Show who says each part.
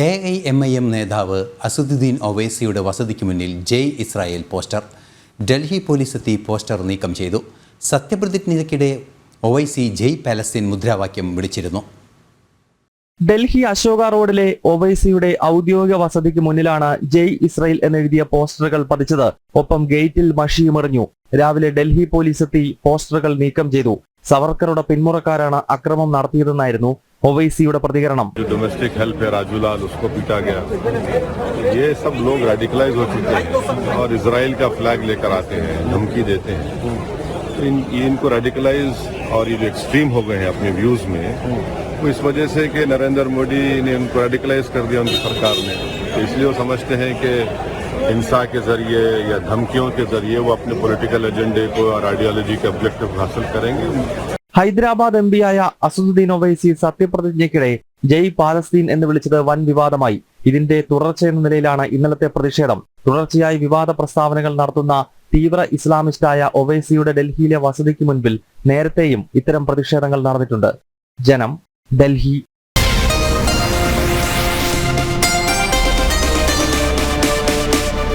Speaker 1: AIMIM നേതാവ് അസദുദ്ദീൻ ഒവൈസിയുടെ വസതിക്ക് മുന്നിൽ ജയ് Israel poster. Delhi police എത്തി പോസ്റ്റർ നീക്കം ചെയ്തു. സത്യപ്രതിജ്ഞയ്ക്കിടെ ഒവൈസി ജയ് പാലസ്തീൻ മുദ്രാവാക്യം വിളിച്ചിരുന്നു.
Speaker 2: ഡൽഹി അശോക റോഡിലെ ഒവൈസിയുടെ ഔദ്യോഗിക വസതിക്ക് മുന്നിലാണ് ജയ് ഇസ്രായേൽ എന്നെഴുതിയ പോസ്റ്ററുകൾ പതിച്ചത്. ഒപ്പം ഗേറ്റിൽ മഷിയുമെറിഞ്ഞു. രാവിലെ ഡൽഹി പോലീസ് എത്തി പോസ്റ്ററുകൾ നീക്കം ചെയ്തു. സവർക്കറുടെ പിന്മുറക്കാരാണ് അക്രമം നടത്തിയതെന്നായിരുന്നു ओवैसी प्रतिकरण.
Speaker 3: डोमेस्टिक हेल्प है राजूलाल, उसको पीटा गया. ये सब लोग रेडिकलाइज हो चुके हैं और इजराइल का फ्लैग लेकर आते हैं, धमकी देते हैं. तो इनको रेडिकलाइज और ये एक्सट्रीम हो गए हैं अपने व्यूज में. तो इस वजह से कि नरेंद्र मोदी ने उनको रेडिकलाइज कर दिया उनकी सरकार ने. तो इसलिए वो समझते हैं कि हिंसा के जरिए या धमकियों के जरिए वो अपने पॉलिटिकल एजेंडे को और आइडियोलॉजी के ऑब्जेक्टिव हासिल करेंगे.
Speaker 2: ഹൈദരാബാദ് എംപിയായ അസദുദ്ദീൻ ഒവൈസി സത്യപ്രതിജ്ഞയ്ക്കിടെ ജയ് പാലസ്തീൻ എന്ന് വിളിച്ചത് വൻ വിവാദമായി. ഇതിന്റെ തുടർച്ചയെന്ന നിലയിലാണ് ഇന്നലത്തെ പ്രതിഷേധം. തുടർച്ചയായി വിവാദ പ്രസ്താവനകൾ നടത്തുന്ന തീവ്ര ഇസ്ലാമിസ്റ്റായ ഒവൈസിയുടെ ഡൽഹിയിലെ വസതിക്ക് മുൻപിൽ നേരത്തെയും ഇത്തരം പ്രതിഷേധങ്ങൾ നടന്നിട്ടുണ്ട്. ജനം, ഡൽഹി.